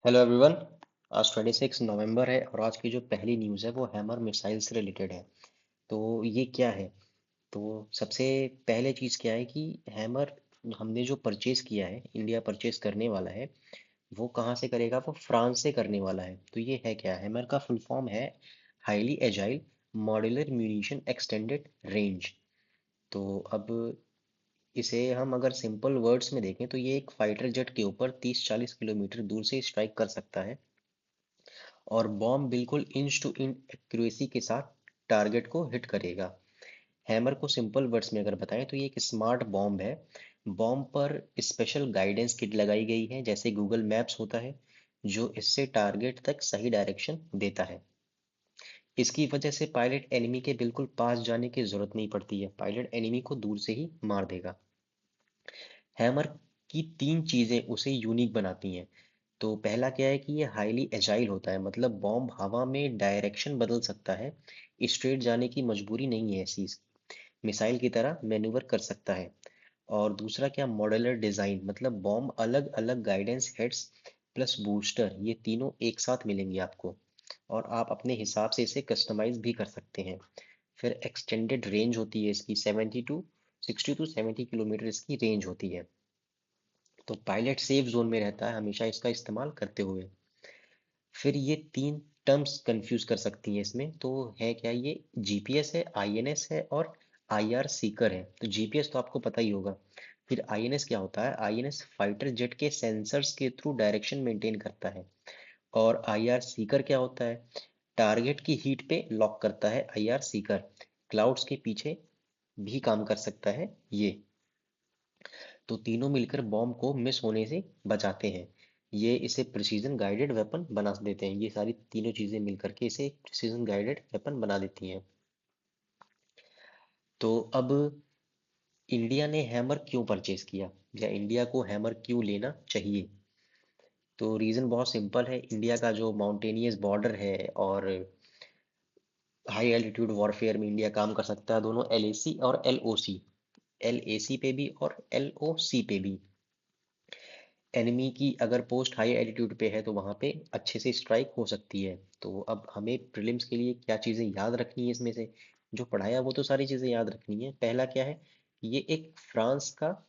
Hello everyone. आज 26 नवंबर है और आज की जो पहली न्यूज़ है वो हैमर मिसाइल से रिलेटेड है। तो ये क्या है? तो सबसे पहले चीज़ क्या है कि हैमर हमने जो परचेज किया है, इंडिया परचेज करने वाला है, वो कहाँ से करेगा? वो फ्रांस से करने वाला है। तो ये है क्या? हैमर का फुल फॉर्म है highly agile modular munition extended range. तो अब इसे हम अगर सिंपल वर्ड्स में देखें तो ये एक फाइटर जेट के ऊपर 30-40 किलोमीटर दूर से स्ट्राइक कर सकता है और बॉम्ब बिल्कुल इंच टू इंच एक्यूरेसी के साथ टारगेट को हिट करेगा। हैमर को सिंपल वर्ड्स में अगर बताएं तो ये एक स्मार्ट बॉम्ब है। बॉम्ब पर स्पेशल गाइडेंस किट लगाई गई है, जैसे गूगल मैप्स होता है, जो इससे टारगेट तक सही डायरेक्शन देता है। इसकी वजह से पायलट एनिमी के बिल्कुल पास जाने की जरूरत नहीं पड़ती है, पायलट एनिमी को दूर से ही मार देगा। हैमर की तीन चीजें उसे यूनिक बनाती हैं। तो पहला क्या है कि ये हाईली एजाइल होता है, मतलब बॉम्ब हवा में डायरेक्शन बदल सकता है, स्ट्रेट जाने की मजबूरी नहीं है, ऐसी मिसाइल की तरह मैन्यूवर कर सकता है। और दूसरा क्या, मॉड्यूलर डिजाइन, मतलब बॉम्ब अलग अलग गाइडेंस हेड्स प्लस बूस्टर, ये तीनों एक साथ मिलेंगे आपको और आप अपने हिसाब से इसे कस्टमाइज भी कर सकते हैं। फिर एक्सटेंडेड रेंज होती है इसकी, 60 टू 70 किलोमीटर इसकी रेंज होती है। तो पायलट सेफ जोन में रहता है हमेशा इसका इस्तेमाल करते हुए। फिर ये तीन टर्म्स कंफ्यूज कर सकती हैं इसमें, तो है क्या ये? जीपीएस है, आईएनएस है और आईआर सीकर है। तो जीपीएस तो आपको पता ही होगा। फिर आईएनएस क्या होता है? आईएनएस फाइटर जेट के सेंसर्स के थ्रू डायरेक्शन मेंटेन करता है। और आईआर सीकर क्या होता है? टारगेट की हीट पे लॉक करता है आईआर सीकर। क्लाउड्स के पीछे भी काम कर सकता है ये। तो तीनों मिलकर बॉम्ब को मिस होने से बचाते हैं। ये इसे प्रिसीजन गाइडेड वेपन बना देते हैं। ये सारी तीनों चीजें मिलकर के इसे एक प्रिसीजन गाइडेड वेपन बना देती हैं। तो अब इंडिया ने हैमर क्यों परचेज किया, या इंडिया को हैमर क्यों लेना चाहिए? तो रीजन बहुत सिंपल है। इंडिया का जो माउंटेनियस बॉर्डर है और हाई एल्टीट्यूड वॉरफेयर में इंडिया काम कर सकता है, दोनों एलएसी और एलओसी, एलएसी पे भी और एलओसी पे भी। एनिमी की अगर पोस्ट हाई एल्टीट्यूड पे है तो वहां पे अच्छे से स्ट्राइक हो सकती है। तो अब हमें प्रीलिम्स के लिए क्या चीजें याद रखनी है इसमें से? जो पढ़ाया वो तो सारी चीजें याद रखनी है। पहला क्या है? ये एक फ्रांस का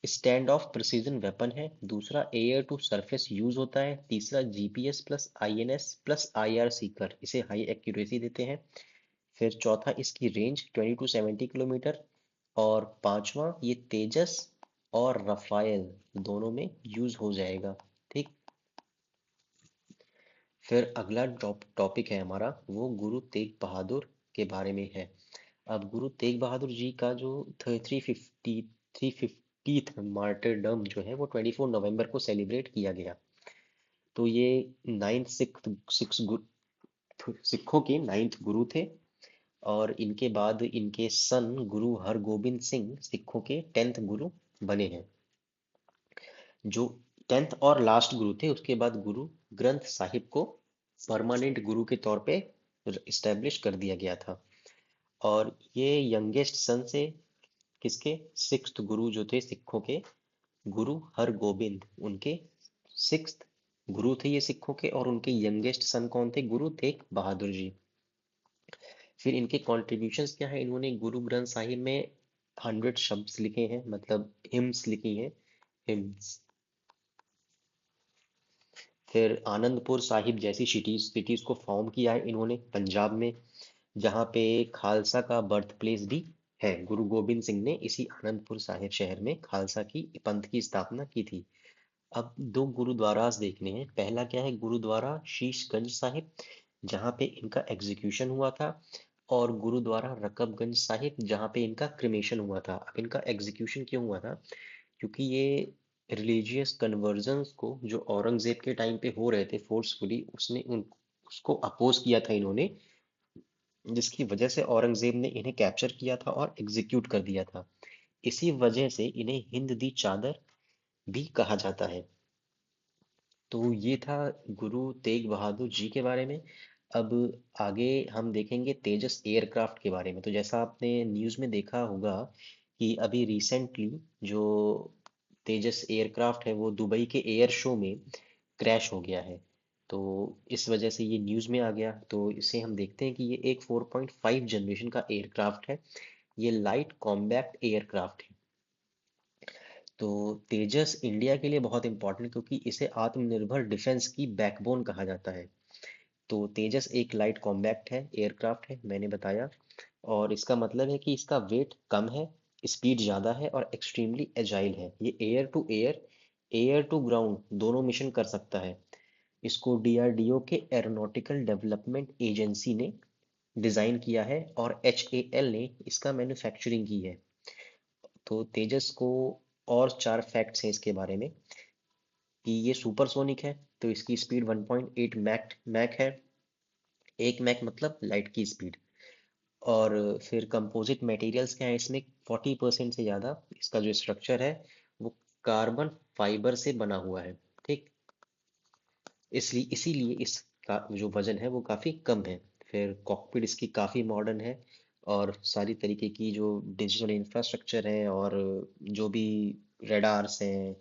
स्टैंड ऑफ प्रिसीजन वेपन है। दूसरा, एयर टू सरफेस यूज होता है। तीसरा, GPS plus INS plus IR Sikar इसे हाई एक्यूरेसी देते हैं। फिर चौथा, इसकी रेंज 20 टू 70 किलोमीटर। और पांचवा, ये तेजस और रफायल दोनों में यूज हो जाएगा। ठीक। फिर अगला टॉपिक है हमारा, वो गुरु तेग बहादुर के बारे में है। अब गुरु तेग बहादुर जी का जो 350th मार्टरडम जो है वो 24 नवंबर को सेलिब्रेट किया गया। तो ये नाइन्थ सिखों के नाइन्थ गुरु थे। और इनके बाद इनके सन गुरु हरगोबिंद सिंह सिखों के 10th गुरु बने हैं। जो 10th और लास्ट गुरु थे, उसके बाद गुरु ग्रंथ साहिब को परमानेंट गुरु के तौर पे इस्टेब्लिश कर दिया गया था। और ये यंगेस्ट सन से किसके? 6th गुरु जो थे सिखों के, गुरु हरगोबिंद, उनके 6th गुरु थे ये सिखों के। और उनके यंगेस्ट सन कौन थे? गुरु तेग बहादुर जी। फिर इनके कॉन्ट्रीब्यूशंस क्या है? इन्होंने गुरु ग्रंथ साहिब में 100 शब्द लिखे हैं, मतलब हिम्स लिखी हैं, हिम्स। फिर आनंदपुर साहिब जैसी सिटीज को फॉर्म किया है इन्होंने पंजाब में, जहाँ पे खालसा का बर्थ प्लेस भी है। गुरु गोबिंद सिंह ने इसी आनंदपुर साहिब शहर में खालसा की पंथ की स्थापना की थी। अब दो गुरुद्वारास देखने हैं। पहला क्या है? गुरुद्वारा शीशगंज साहिब, जहाँ पे इनका एग्जीक्यूशन हुआ था। और गुरुद्वारा रकबगंज साहिब, जहाँ पे इनका क्रिमेशन हुआ था। अब इनका एग्जीक्यूशन क्यों हुआ था? क्योंकि ये रिलीजियस कन्वर्जन्स को जो औरंगजेब के टाइम पे हो रहे थे फोर्सफुली, उसने उन उसको अपोज किया था इन्होंने, जिसकी वजह से औरंगजेब ने इन्हें कैप्चर किया था और एग्जीक्यूट कर दिया था। इसी वजह से इन्हें हिंद दी चादर भी कहा जाता है। तो ये था गुरु तेग बहादुर जी के बारे में। अब आगे हम देखेंगे तेजस एयरक्राफ्ट के बारे में। तो जैसा आपने न्यूज़ में देखा होगा कि अभी रिसेंटली जो तेजस एयरक्राफ्ट है वो दुबई के एयर शो में क्रैश हो गया है। तो इस वजह से ये न्यूज़ में आ गया। तो इसे हम देखते हैं कि ये एक 4.5 जनरेशन का एयरक्राफ्ट है। ये लाइट कॉम्बैक्ट एयरक्राफ्ट है। तो तेजस इंडिया के लिए बहुत इंपॉर्टेंट, क्योंकि इसे आत्मनिर्भर डिफेंस की बैकबोन कहा जाता है। तो तेजस एक लाइट कॉम्बैक्ट है, एयरक्राफ्ट है, मैंने बताया। और इसका मतलब है कि इसका वेट कम है, स्पीड ज़्यादा है और एक्सट्रीमली एजाइल है। ये एयर टू ग्राउंड दोनों मिशन कर सकता है। इसको डीआरडीओ के एरोनॉटिकल डेवलपमेंट एजेंसी ने डिज़ाइन किया है और एचएएल ने इसका मैन्युफैक्चरिंग की है। तो तेजस को और चार फैक्ट्स हैं इसके बारे में, कि ये सुपरसोनिक है। तो इसकी स्पीड 1.8 मैक है। एक मैक मतलब लाइट की स्पीड। और फिर कंपोजिट मटेरियल्स क्या है इसमें, 40% से ज़्यादा इसका जो स्ट्रक्चर है वो कार्बन फाइबर से बना हुआ है। ठीक, इसलिए इसीलिए इसका जो वजन है वो काफ़ी कम है। फिर कॉकपिट इसकी काफ़ी मॉडर्न है। और सारी तरीके की जो डिजिटल इंफ्रास्ट्रक्चर है और जो भी रेडार्स हैं,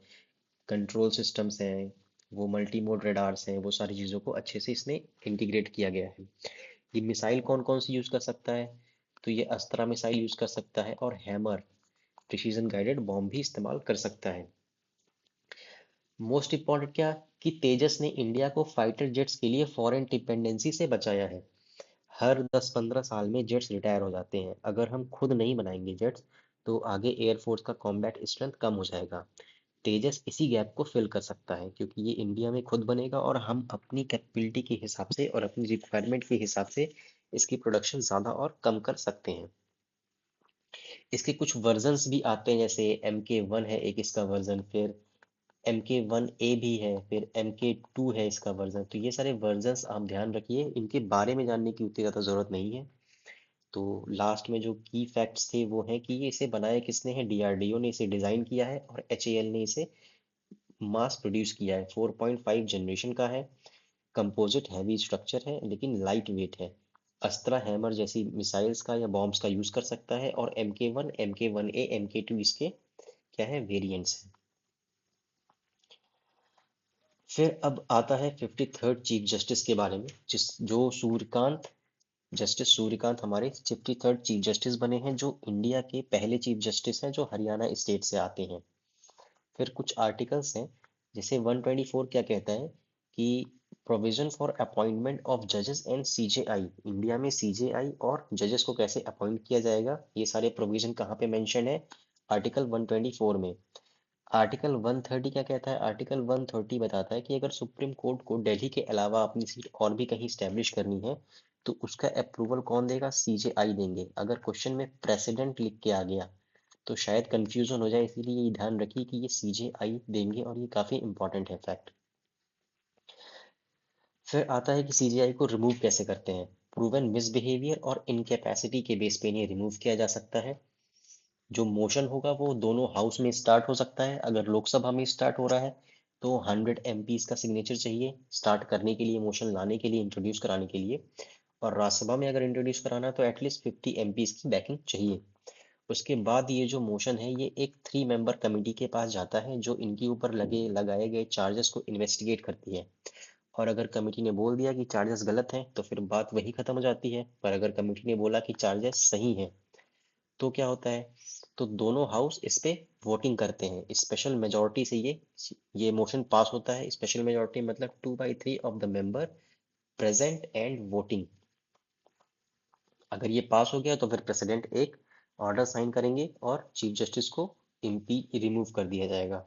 कंट्रोल सिस्टम्स हैं, वो मल्टी मोड रेडार्स हैं, वो सारी चीज़ों को अच्छे से इसमें इंटीग्रेट किया गया है। ये मिसाइल कौन कौन सी यूज़ कर सकता है, तो ये अस्त्रा मिसाइल यूज़ कर सकता है और हैमर प्रिसीजन गाइडेड बॉम्ब भी इस्तेमाल कर सकता है। मोस्ट इम्पॉर्टेंट क्या, कि तेजस ने इंडिया को फाइटर जेट्स के लिए फॉरेन डिपेंडेंसी से बचाया है। हर 10-15 साल में जेट्स रिटायर हो जाते हैं। अगर हम खुद नहीं बनाएंगे जेट्स, तो आगे एयरफोर्स का कॉम्बैट स्ट्रेंथ कम हो जाएगा। तेजस इसी गैप को फिल कर सकता है, क्योंकि ये इंडिया में खुद बनेगा और हम अपनी कैपेबिलिटी के हिसाब से और अपनी रिक्वायरमेंट के हिसाब से इसकी प्रोडक्शन ज़्यादा और कम कर सकते हैं। इसके कुछ वर्जन्स भी आते हैं, जैसे MK1 है एक इसका वर्जन, फिर MK1A भी है, फिर MK2 है इसका वर्जन। तो ये सारे वर्जन्स आप ध्यान रखिए, इनके बारे में जानने की उतनी ज़्यादा ज़रूरत नहीं है। तो लास्ट में जो की फैक्ट्स थे वो है कि ये इसे बनाया किसने है, डीआरडीओ ने इसे डिज़ाइन किया है और एचएएल ने इसे मास प्रोड्यूस किया है। 4.5 जनरेशन का है। कंपोजिट हैवी स्ट्रक्चर है लेकिन लाइट वेट है। अस्त्रा हैमर जैसी मिसाइल्स का या बॉम्ब्स का यूज कर सकता है। और MK1, MK1A, MK2 इसके क्या है, वेरिएंट्स हैं। फिर अब आता है 53rd चीफ जस्टिस के बारे में, जिस जो सूर्यकांत, जस्टिस सूर्यकांत हमारे 53rd चीफ जस्टिस बने हैं, जो इंडिया के पहले चीफ जस्टिस हैं जो हरियाणा स्टेट से आते हैं। फिर कुछ आर्टिकल्स हैं, जैसे 124 क्या कहता है कि प्रोविजन फॉर अपॉइंटमेंट ऑफ जजेस एंड सीजेआई, इंडिया में सीजेआई और जजेस को कैसे अपॉइंट किया जाएगा, ये सारे प्रोविजन कहाँ पे मेंशन है, आर्टिकल 124 में। आर्टिकल 130 क्या कहता है, आर्टिकल 130 बताता है कि अगर सुप्रीम कोर्ट को दिल्ली के अलावा अपनी सीट और भी कहीं स्टैब्लिश करनी है, तो उसका अप्रूवल कौन देगा, सीजेआई देंगे। अगर क्वेश्चन में प्रेसिडेंट लिख के आ गया तो शायद कंफ्यूजन हो जाए, इसीलिए ये ध्यान रखिए कि ये सीजेआई देंगे और ये काफी इंपॉर्टेंट है फैक्ट। फिर आता है कि सीजेआई को रिमूव कैसे करते हैं। प्रूवन मिसबिहेवियर और इनकैपेसिटी के बेस पे इन्हें रिमूव किया जा सकता है। जो मोशन होगा वो दोनों हाउस में स्टार्ट हो सकता है। अगर लोकसभा में स्टार्ट हो रहा है तो 100 MPs का सिग्नेचर चाहिए स्टार्ट करने के लिए, मोशन लाने के लिए, इंट्रोड्यूस कराने के लिए। और राज्यसभा में अगर इंट्रोड्यूस कराना है तो एटलीस्ट 50 MPs की बैकिंग चाहिए। उसके बाद ये जो मोशन है ये एक 3 मेंबर कमेटी के पास जाता है, जो इनके ऊपर लगाए गए चार्जेस को इन्वेस्टिगेट करती है। और अगर कमेटी ने बोल दिया कि चार्जेस गलत हैं तो फिर बात वही खत्म हो जाती है। पर अगर कमेटी ने बोला कि चार्जेस सही हैं, तो क्या होता है, तो दोनों हाउस इस पे वोटिंग करते हैं। स्पेशल मेजोरिटी से ये मोशन पास होता है। स्पेशल मेजोरिटी मतलब 2/3 of the member present and voting. अगर ये पास हो गया तो फिर प्रेसिडेंट एक ऑर्डर साइन करेंगे और चीफ जस्टिस को इम्पी रिमूव कर दिया जाएगा।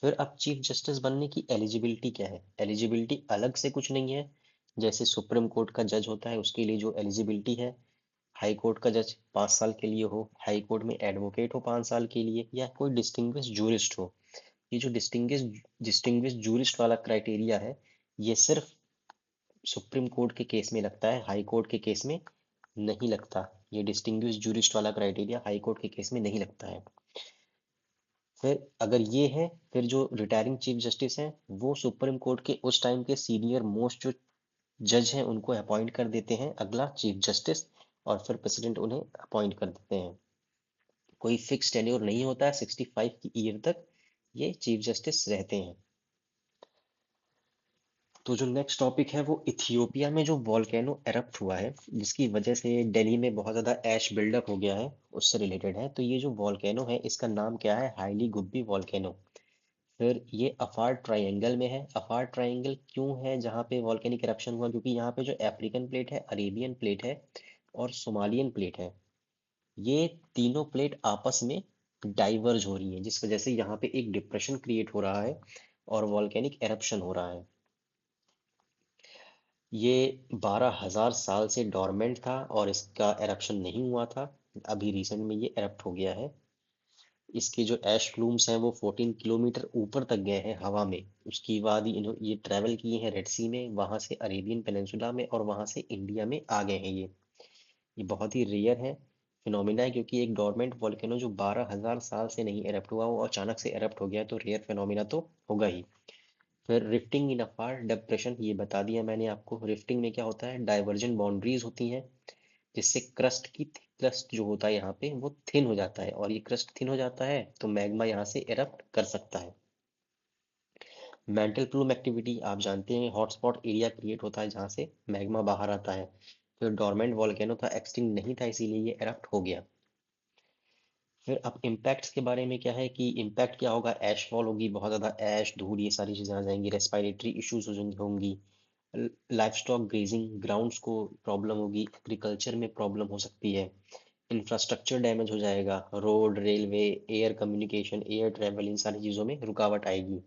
फिर अब चीफ जस्टिस बनने की एलिजिबिलिटी क्या है, एलिजिबिलिटी अलग से कुछ नहीं है। जैसे सुप्रीम कोर्ट का जज होता है उसके लिए जो एलिजिबिलिटी है, हाई कोर्ट का जज 5 साल के लिए हो, हाई कोर्ट में एडवोकेट हो 5 साल के लिए, या कोई डिस्टिंग्विश जूरिस्ट हो। ये जो डिस्टिंग्विश जूरिस्ट वाला क्राइटेरिया है, ये सिर्फ सुप्रीम कोर्ट के केस में लगता है, हाई कोर्ट के केस में नहीं लगता। ये डिस्टिंग्विश जूरिस्ट वाला क्राइटेरिया हाई कोर्ट के केस में नहीं लगता है। फिर अगर ये है, फिर जो रिटायरिंग चीफ जस्टिस हैं वो सुप्रीम कोर्ट के उस टाइम के सीनियर मोस्ट जो जज हैं उनको अपॉइंट कर देते हैं अगला चीफ जस्टिस, और फिर प्रेसिडेंट उन्हें अपॉइंट कर देते हैं। कोई फिक्स टेन्योर नहीं होता है, 65 की ईयर तक ये चीफ जस्टिस रहते हैं। तो जो नेक्स्ट टॉपिक है वो इथियोपिया में जो वॉल्केनो एरप्ट हुआ है जिसकी वजह से दिल्ली में बहुत ज़्यादा ऐश बिल्डअप हो गया है, उससे रिलेटेड है। तो ये जो वॉल्केनो है इसका नाम क्या है? Highly Gubbi volcano. फिर ये अफार ट्रायंगल में है। अफार ट्रायंगल क्यों है जहाँ पे वॉल्केनिक एरप्शन हुआ? क्योंकि यहाँ पे जो अफ्रीकन प्लेट है, अरेबियन प्लेट है और सोमालियन प्लेट है, ये तीनों प्लेट आपस में डाइवर्ज हो रही हैं, जिस वजह से यहाँ पे एक डिप्रेशन क्रिएट हो रहा है और वॉल्केनिक एरप्शन हो रहा है। ये 12,000 साल से डोरमेंट था और इसका एरप्शन नहीं हुआ था। अभी रिसेंट में ये एरप्ट हो गया है। इसके जो ऐश प्लूम्स हैं वो 14 किलोमीटर ऊपर तक गए हैं हवा में। उसके बाद ये ट्रेवल किए हैं रेड सी में, वहां से अरेबियन पेनिनसुला में और वहां से इंडिया में आ गए हैं ये बहुत ही रेयर है, फिनोमिना है, क्योंकि एक डोरमेंट वॉल्केनो जो 12,000 साल से नहीं एरप्ट हुआ वो अचानक से एरप्ट हो गया है, तो रेयर फिनोमिना तो होगा ही। फिर रिफ्टिंग इन अफार डिप्रेशन, ये बता दिया मैंने आपको। रिफ्टिंग में क्या होता है? डाइवर्जेंट बाउंड्रीज होती हैं जिससे क्रस्ट जो होता है यहाँ पे वो थिन हो जाता है, और ये क्रस्ट थिन हो जाता है तो मैग्मा यहाँ से एरप्ट कर सकता है। मेंटल प्लूम एक्टिविटी आप जानते हैं, हॉटस्पॉट एरिया क्रिएट होता है जहाँ से मैग्मा बाहर आता है। फिर डोरमेंट वॉल्केनो था, एक्सटिंक्ट नहीं था, इसीलिए ये एरप्ट हो गया। फिर अब इम्पैक्ट्स के बारे में क्या है कि इम्पैक्ट क्या होगा? ऐश फॉल होगी, बहुत ज़्यादा ऐश धूल ये सारी चीज़ें आ जाएंगी, रेस्पिरेटरी इश्यूज होंगी, लाइफ स्टॉक ग्रेजिंग ग्राउंड्स को प्रॉब्लम होगी, एग्रीकल्चर में प्रॉब्लम हो सकती है, इंफ्रास्ट्रक्चर डैमेज हो जाएगा, road, railway, air communication, air travel, इन सारी चीज़ों में रुकावट आएगी।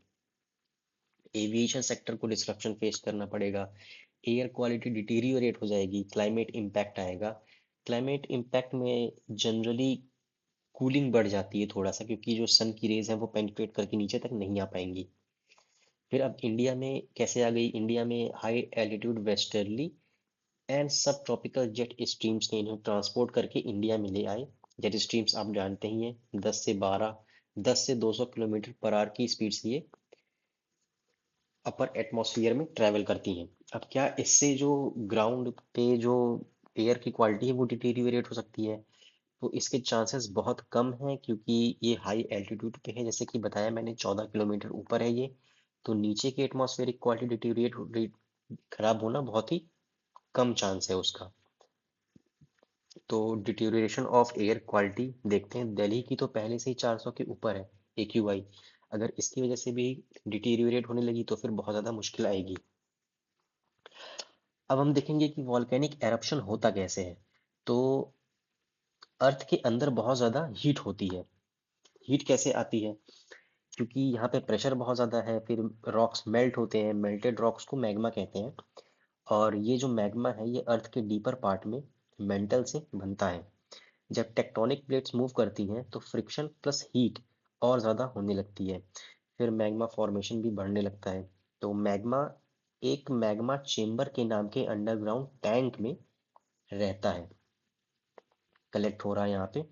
एविएशन सेक्टर को डिस्रप्शन फेस करना पड़ेगा, एयर क्वालिटी डिटीरियोरेट हो जाएगी, क्लाइमेट इम्पैक्ट आएगा। क्लाइमेट इम्पैक्ट में जनरली कूलिंग बढ़ जाती है थोड़ा सा, क्योंकि जो सन की रेज है वो पेनिट्रेट करके नीचे तक नहीं आ पाएंगी। फिर अब इंडिया में कैसे आ गई? इंडिया में हाई एल्टीट्यूड वेस्टर्ली एंड सब ट्रॉपिकल जेट स्ट्रीम्स ने इन्हें ट्रांसपोर्ट करके इंडिया में ले आए। जेट स्ट्रीम्स आप जानते ही हैं, 10 से 200 किलोमीटर पर आवर की स्पीड से ये अपर एटमॉस्फेयर में ट्रैवल करती हैं। अब क्या इससे जो ग्राउंड पे जो एयर की क्वालिटी है वो डिटेरियोरेट हो सकती है? तो इसके चांसेस बहुत कम हैं, क्योंकि ये हाई एल्टीट्यूड पे है, जैसे कि बताया मैंने 14 किलोमीटर ऊपर है ये। तो नीचे की एटमॉस्फेरिक क्वालिटी डिटेरियोरेट खराब होना बहुत ही कम चांस है उसका। तो डिटेरियोरेशन ऑफ एयर क्वालिटी देखते हैं। दिल्ली की तो पहले से ही 400 के ऊपर है AQI। अगर इसकी वजह से भी डिटेरियोरेट होने लगी तो फिर बहुत ज़्यादा मुश्किल आएगी। अब हम देखेंगे कि वॉल्केनिक एरप्शन होता कैसे है। तो अर्थ के अंदर बहुत ज़्यादा हीट होती है। हीट कैसे आती है? क्योंकि यहाँ पे प्रेशर बहुत ज़्यादा है, फिर रॉक्स मेल्ट होते हैं, मेल्टेड रॉक्स को मैग्मा कहते हैं। और ये जो मैग्मा है ये अर्थ के डीपर पार्ट में मेंटल से बनता है। जब टेक्टोनिक प्लेट्स मूव करती हैं तो फ्रिक्शन प्लस हीट और ज़्यादा होने लगती है, फिर मैग्मा फॉर्मेशन भी बढ़ने लगता है। तो मैग्मा एक मैग्मा चेम्बर के नाम के अंडरग्राउंड टैंक में रहता है, कलेक्ट हो रहा है यहाँ पे,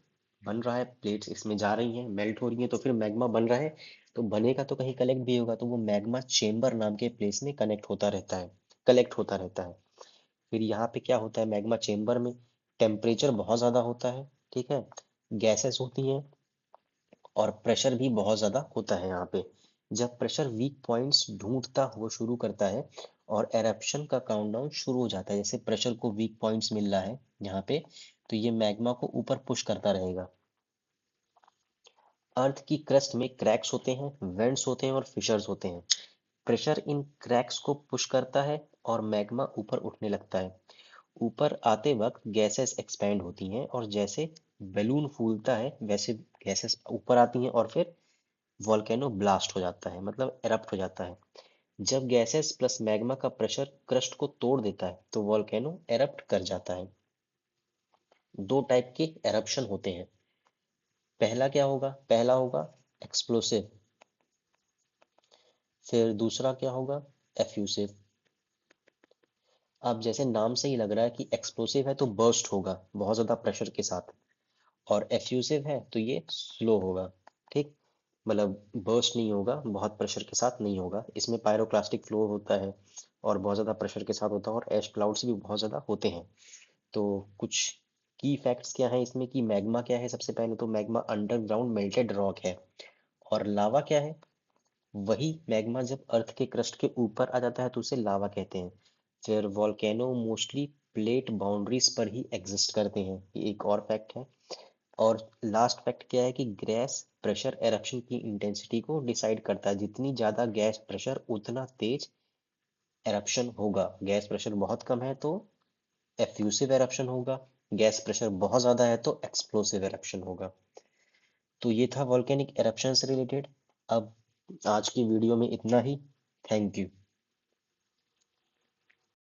बन रहा है, प्लेट्स इसमें जा रही हैं, मेल्ट हो रही हैं, तो फिर मैग्मा बन रहा है। तो बनेगा तो कहीं कलेक्ट भी होगा, तो वो मैग्मा चेम्बर नाम के प्लेस में कनेक्ट होता रहता है, कलेक्ट होता रहता है। फिर यहाँ पे क्या होता है? मैग्मा चेम्बर में टेम्परेचर बहुत ज़्यादा होता है, ठीक है, गैसेस होती हैं और प्रेशर भी बहुत ज़्यादा होता है यहाँ पे। जब प्रेशर वीक पॉइंट्स ढूंढता हुआ शुरू करता है और एरप्शन का काउंटडाउन शुरू हो जाता है, जैसे प्रेशर को वीक पॉइंट्स मिल रहा है यहाँ पे, तो ये मैग्मा को ऊपर पुश करता रहेगा। अर्थ की क्रस्ट में क्रैक्स होते हैं, वेंट्स होते हैं और फिशर्स होते हैं। प्रेशर इन क्रैक्स को पुश करता है और मैग्मा ऊपर उठने लगता है। ऊपर आते वक्त गैसेस एक्सपैंड होती हैं और जैसे बैलून फूलता है वैसे गैसेस ऊपर आती हैं और फिर वॉल्केनो ब्लास्ट हो जाता है, मतलब एरप्ट हो जाता है। जब गैसेस प्लस मैग्मा का प्रेशर क्रस्ट को तोड़ देता है तो वॉल्केनो एरप्ट कर जाता है। दो टाइप के एरप्शन होते हैं। पहला क्या होगा? पहला होगा एक्सप्लोसिव, फिर दूसरा क्या होगा? एफ्यूसिव। अब जैसे नाम से ही लग रहा है कि एक्सप्लोसिव है तो बर्स्ट होगा बहुत ज्यादा प्रेशर के साथ, और एफ्यूसिव है तो ये स्लो होगा, ठीक, मतलब बर्स्ट नहीं होगा, बहुत प्रेशर के साथ नहीं होगा। इसमें पायरोक्लास्टिक फ्लो होता है और बहुत ज़्यादा प्रेशर के साथ होता है, और एश क्लाउड्स भी बहुत ज़्यादा होते हैं। तो कुछ की फैक्ट्स क्या है इसमें कि मैग्मा क्या है? सबसे पहले तो मैग्मा अंडरग्राउंड मेल्टेड रॉक है। और लावा क्या है? वही मैग्मा जब अर्थ के क्रस्ट के ऊपर आ जाता है तो उसे लावा कहते हैं। फिर वॉल्केनो मोस्टली प्लेट बाउंड्रीज पर ही एग्जिस्ट करते हैं, ये एक और फैक्ट है। और लास्ट फैक्ट क्या है कि गैस प्रेशर एरप्शन की इंटेंसिटी को डिसाइड करता है, जितनी ज्यादा गैस प्रेशर उतना तेज एरप्शन होगा। गैस प्रेशर बहुत कम है तो एफ्यूसिव एरप्शन होगा, गैस प्रेशर बहुत ज्यादा है तो एक्सप्लोसिव एरप्शन होगा। तो ये था वॉल्केनिक एरप्शन से रिलेटेड। अब आज की वीडियो में इतना ही। Thank you.